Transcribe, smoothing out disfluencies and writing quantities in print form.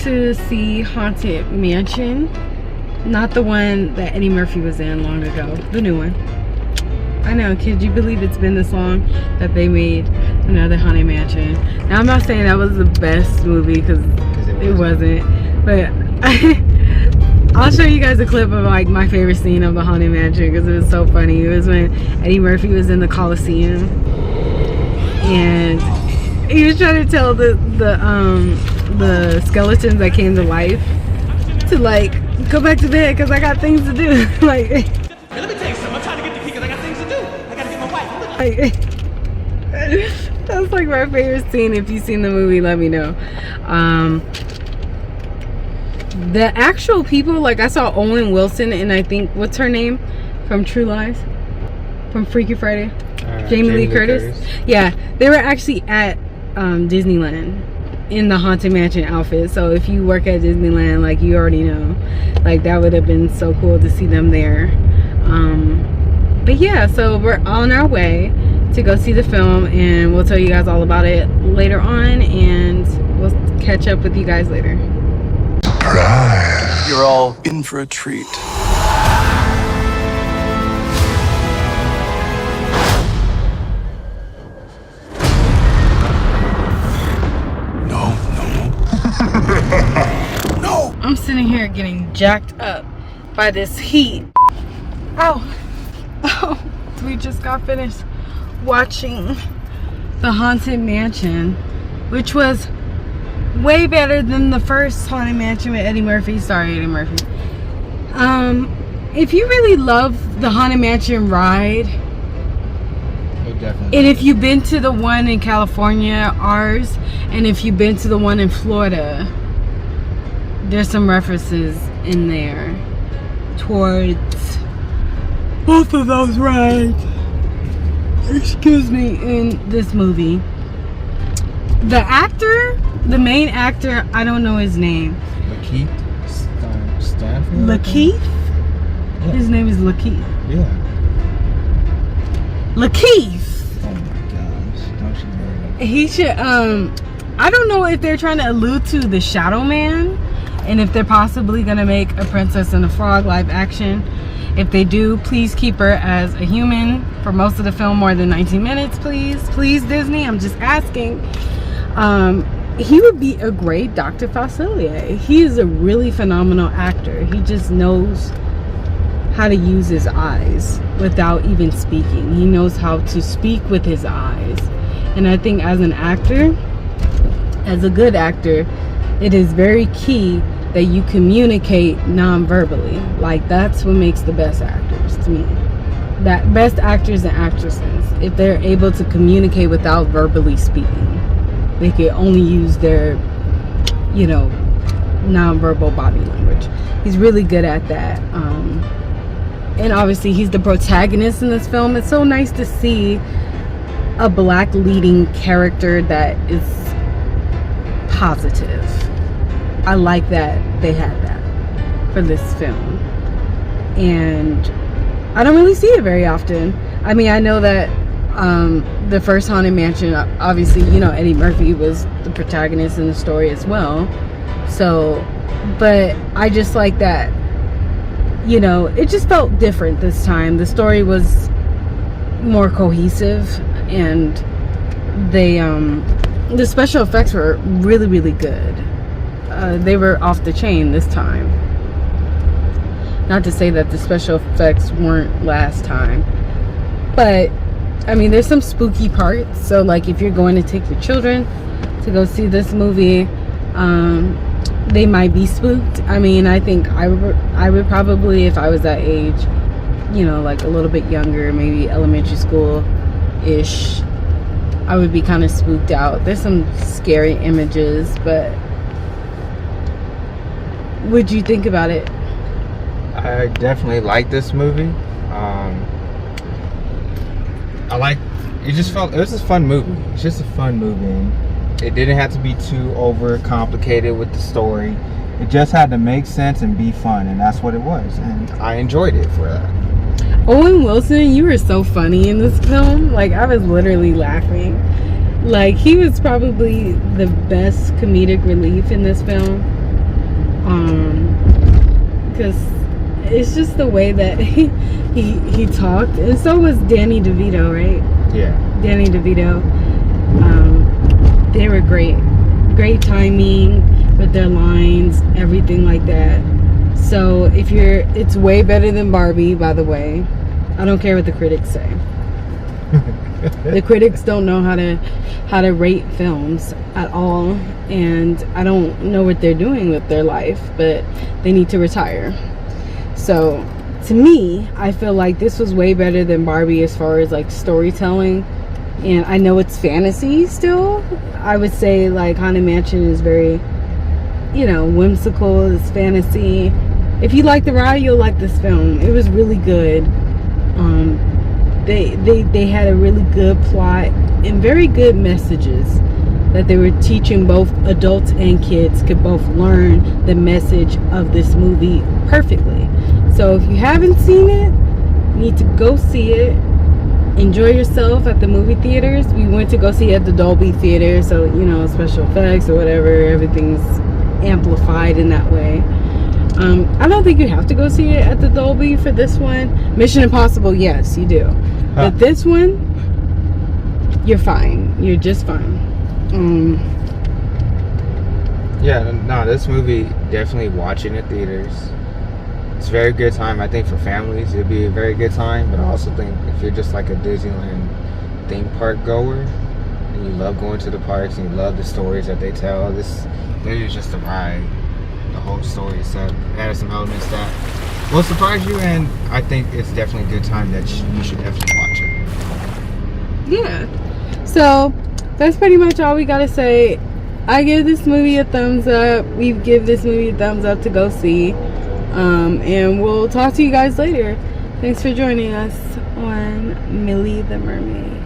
to see Haunted Mansion. Not the one that Eddie Murphy was in long ago. The new one. I know, could you believe it's been this long that they made another Haunted Mansion? Now I'm not saying that was the best movie because it wasn't. But I'll show you guys a clip of like my favorite scene of the Haunted Mansion because it was so funny. It was when Eddie Murphy was in the Coliseum and he was trying to tell the skeletons that came to life to like go back to bed because I got things to do. Like, let me tell you something. I'm trying to get the key because I got things to do. I gotta get my wife. Like, that's like my favorite scene. If you've seen the movie, let me know. The actual people, like I saw Owen Wilson and I think what's her name from True Lies, from Freaky Friday, Jamie Lee Curtis. Yeah, they were actually at Disneyland in the Haunted Mansion outfit. So if you work at Disneyland, like you already know, like that would have been so cool to see them there. But yeah, so we're on our way to go see the film and we'll tell you guys all about it later on and we'll catch up with you guys later. Surprise! You're all in for a treat. No. I'm sitting here getting jacked up by this heat. Oh, we just got finished watching the Haunted Mansion, which was way better than the first Haunted Mansion with Eddie Murphy. Sorry, Eddie Murphy. If you really love the Haunted Mansion ride, and if you've been to the one in California, ours, and if you've been to the one in Florida, there's some references in there towards both of those rides. Excuse me, in this movie. The actor, the main actor, I don't know his name. Lakeith Stanfield? Lakeith? Yeah. His name is Lakeith. Yeah. Lakeith! Oh my gosh. Don't you know? He should, I don't know if they're trying to allude to the Shadow Man and if they're possibly going to make a Princess and the Frog live action. If they do, please keep her as a human for most of the film, more than 19 minutes, please. Please, Disney, I'm just asking. He would be a great Dr. Facilier. He is a really phenomenal actor. He just knows how to use his eyes without even speaking. He knows how to speak with his eyes. And I think as an actor, as a good actor, it is very key that you communicate non-verbally. Like, that's what makes the best actors to me. That best actors and actresses, if they're able to communicate without verbally speaking, they can only use their, you know, non-verbal body language. He's really good at that. And obviously he's the protagonist in this film. It's so nice to see a black leading character that is positive. I like that they had that for this film. And I don't really see it very often. I mean, I know that the first Haunted Mansion, obviously, you know, Eddie Murphy was the protagonist in the story as well. So, but I just like that, you know, it just felt different this time. The story was more cohesive and they, the special effects were really, really good. They were off the chain this time. Not to say that the special effects weren't last time, but I mean, there's some spooky parts. So like if you're going to take your children to go see this movie, they might be spooked. I mean, I think I would probably, if I was that age, you know, like a little bit younger, maybe elementary school ish, I would be kind of spooked out. There's some scary images, but what'd you think about it? I definitely like this movie. I like, it just felt, it was a fun movie. It's just a fun movie. It didn't have to be too over complicated with the story. It just had to make sense and be fun, and that's what it was. And I enjoyed it for that. Owen Wilson, you were so funny in this film. Like, I was literally laughing. Like, he was probably the best comedic relief in this film. Because it's just the way that he talked, and so was Danny DeVito, right? Yeah. Danny DeVito. They were great timing with their lines, everything like that. So it's way better than Barbie, by the way. I don't care what the critics say. The critics don't know how to rate films at all, and I don't know what they're doing with their life, but they need to retire. So to me, I feel like this was way better than Barbie as far as like storytelling. And I know it's fantasy still. I would say like Haunted Mansion is very, whimsical. It's fantasy. If you like the ride, you'll like this film. It was really good. They had a really good plot and very good messages that they were teaching. Both adults and kids could both learn the message of this movie perfectly. So if you haven't seen it, you need to go see it. Enjoy yourself at the movie theaters. We went to go see it at the Dolby Theater, so special effects or whatever, everything's amplified in that way. I don't think you have to go see it at the Dolby for this one. Mission Impossible, yes, you do. But this one, you're fine. You're just fine. Yeah, no, this movie, definitely watching in theaters. It's a very good time. I think for families, it'd be a very good time. But I also think if you're just like a Disneyland theme park goer, and you love going to the parks, and you love the stories that they tell, this is just a ride. The whole story itself has some elements that will surprise you, and I think it's definitely a good time that you should definitely watch it. Yeah. So that's pretty much all we gotta say. I give this movie a thumbs up. We give this movie a thumbs up to go see. And we'll talk to you guys later. Thanks for joining us on Millie the Mermaid.